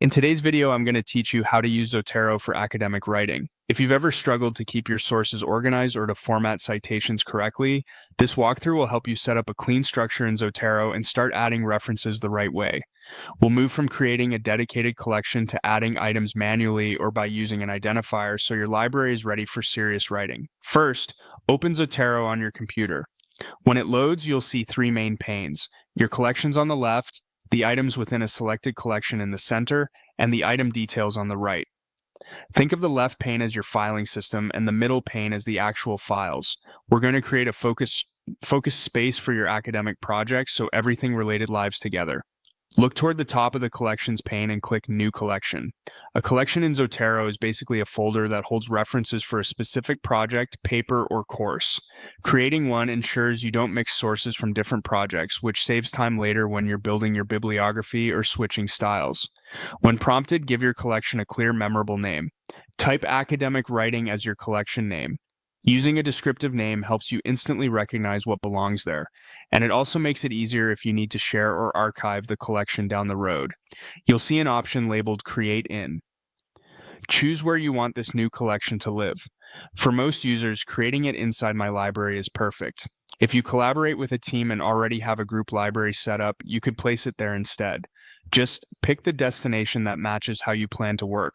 In today's video, I'm going to teach you how to use Zotero for academic writing. If you've ever struggled to keep your sources organized or to format citations correctly, this walkthrough will help you set up a clean structure in Zotero and start adding references the right way. We'll move from creating a dedicated collection to adding items manually or by using an identifier so your library is ready for serious writing. First, open Zotero on your computer. When it loads, you'll see three main panes: your collections on the left, the items within a selected collection in the center, and the item details on the right. Think of the left pane as your filing system and the middle pane as the actual files. We're going to create a focus space for your academic project so everything related lives together. Look toward the top of the Collections pane and click New Collection. A collection in Zotero is basically a folder that holds references for a specific project, paper, or course. Creating one ensures you don't mix sources from different projects, which saves time later when you're building your bibliography or switching styles. When prompted, give your collection a clear, memorable name. Type academic writing as your collection name. Using a descriptive name helps you instantly recognize what belongs there, and it also makes it easier if you need to share or archive the collection down the road. You'll see an option labeled Create In. Choose where you want this new collection to live. For most users, creating it inside my library is perfect. If you collaborate with a team and already have a group library set up, you could place it there instead. Just pick the destination that matches how you plan to work.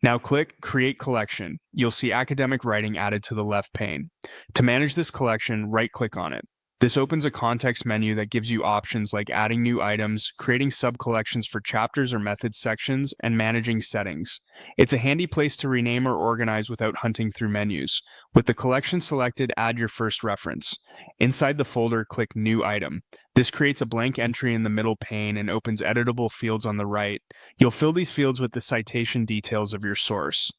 Now click Create Collection. You'll see academic writing added to the left pane. To manage this collection, right-click on it. This opens a context menu that gives you options like adding new items, creating sub-collections for chapters or method sections, and managing settings. It's a handy place to rename or organize without hunting through menus. With the collection selected, add your first reference. Inside the folder, click New Item. This creates a blank entry in the middle pane and opens editable fields on the right. You'll fill these fields with the citation details of your source.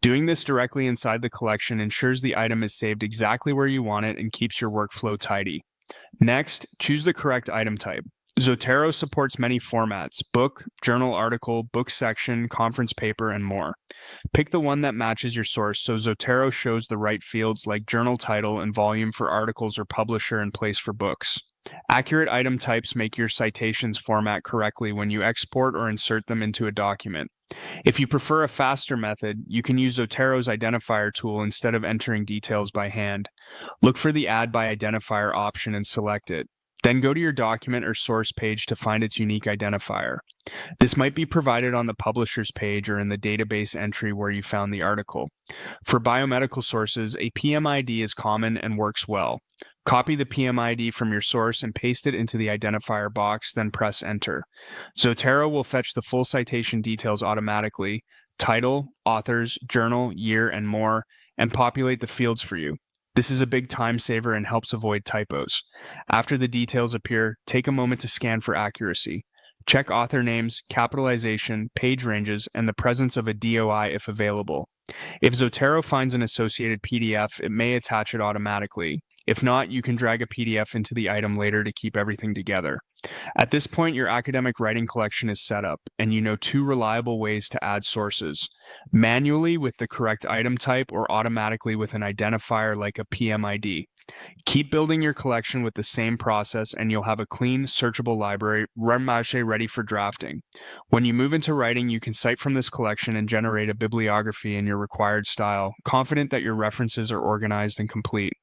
Doing this directly inside the collection ensures the item is saved exactly where you want it and keeps your workflow tidy. Next, choose the correct item type. Zotero supports many formats: book, journal article, book section, conference paper, and more. Pick the one that matches your source so Zotero shows the right fields like journal title and volume for articles or publisher and place for books. Accurate item types make your citations format correctly when you export or insert them into a document. If you prefer a faster method, you can use Zotero's identifier tool instead of entering details by hand. Look for the Add by Identifier option and select it. Then go to your document or source page to find its unique identifier. This might be provided on the publisher's page or in the database entry where you found the article. For biomedical sources, a PMID is common and works well. Copy the PMID from your source and paste it into the identifier box, then press Enter. Zotero will fetch the full citation details automatically: title, authors, journal, year, and more, and populate the fields for you. This is a big time saver and helps avoid typos. After the details appear, take a moment to scan for accuracy. Check author names, capitalization, page ranges, and the presence of a DOI if available. If Zotero finds an associated PDF, it may attach it automatically. If not, you can drag a PDF into the item later to keep everything together. At this point, your academic writing collection is set up, and you know two reliable ways to add sources: manually with the correct item type or automatically with an identifier like a PMID. Keep building your collection with the same process and you'll have a clean, searchable library ready for drafting. When you move into writing, you can cite from this collection and generate a bibliography in your required style, confident that your references are organized and complete.